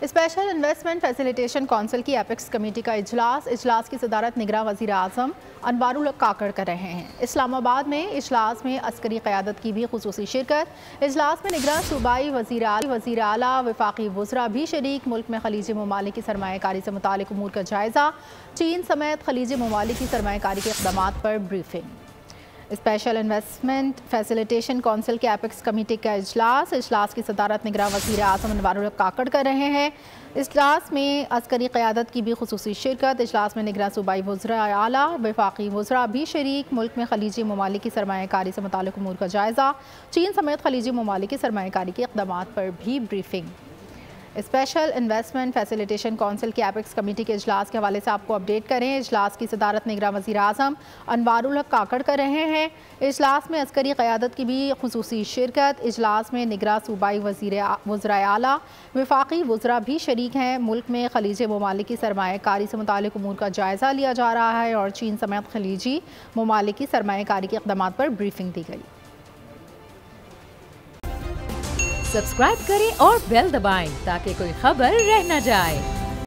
Special investment facilitation council की apex committee का इजलास की सदारत निगरान वज़ीर आज़म अनवारुल हक काकड़ कर रहे हैं। इस्लामाबाद में इजलास में अस्करी क़यादत की भी खुसूसी शिरकत। इजलास में निगरान सूबाई वज़ीर आला वफाकी वज़रा भी शरीक। मुल्क में खलीजी ममालिक की सरमायाकारी से मुतालिक उमूर का जायज़ा। चीन समेत खलीजी ममालिक की सरमायाकारी के इक़दामात पर briefing. Special investment facilitation council के एपेक्स कमेटी का इजलास की सदारत निगरान वज़ीर आज़म अनवारुल हक काकड़ कर रहे हैं। इजलास में अस्करी क़यादत की भी खुसूसी शिरकत। इजलास में निगरान सूबाई वज़रा आला वफाकी वज़रा भी शरीक। मुल्क में खलीजी ममालिक की सरमायाकारी से मुतालिक उमूर का जायज़ा। चीन समेत खलीजी ममालिक की सरमायाकारी के इक़दामात पर भी briefing. Special investment facilitation council की एपेक्स कमेटी के इजलास के हवाले से आपको अपडेट करें। इजलास की सदारत निगरान वज़ीर आज़म अनवारुल हक काकड़ कर रहे हैं। इजलास में अस्करी क़यादत की भी खुसूसी शिरकत। इजलास में निगरान सूबाई वज़रा आला वफाकी वज़रा भी शरीक हैं। मुल्क में खलीजी ममालिक की सरमायाकारी से मुतालिक उमूर का जायज़ा लिया जा रहा है और चीन समेत खलीजी ममालिक की सरमायाकारी के इक़दामात पर ब्रीफिंग दी गई। सब्सक्राइब करें और बेल दबाएं ताकि कोई खबर रह न जाए।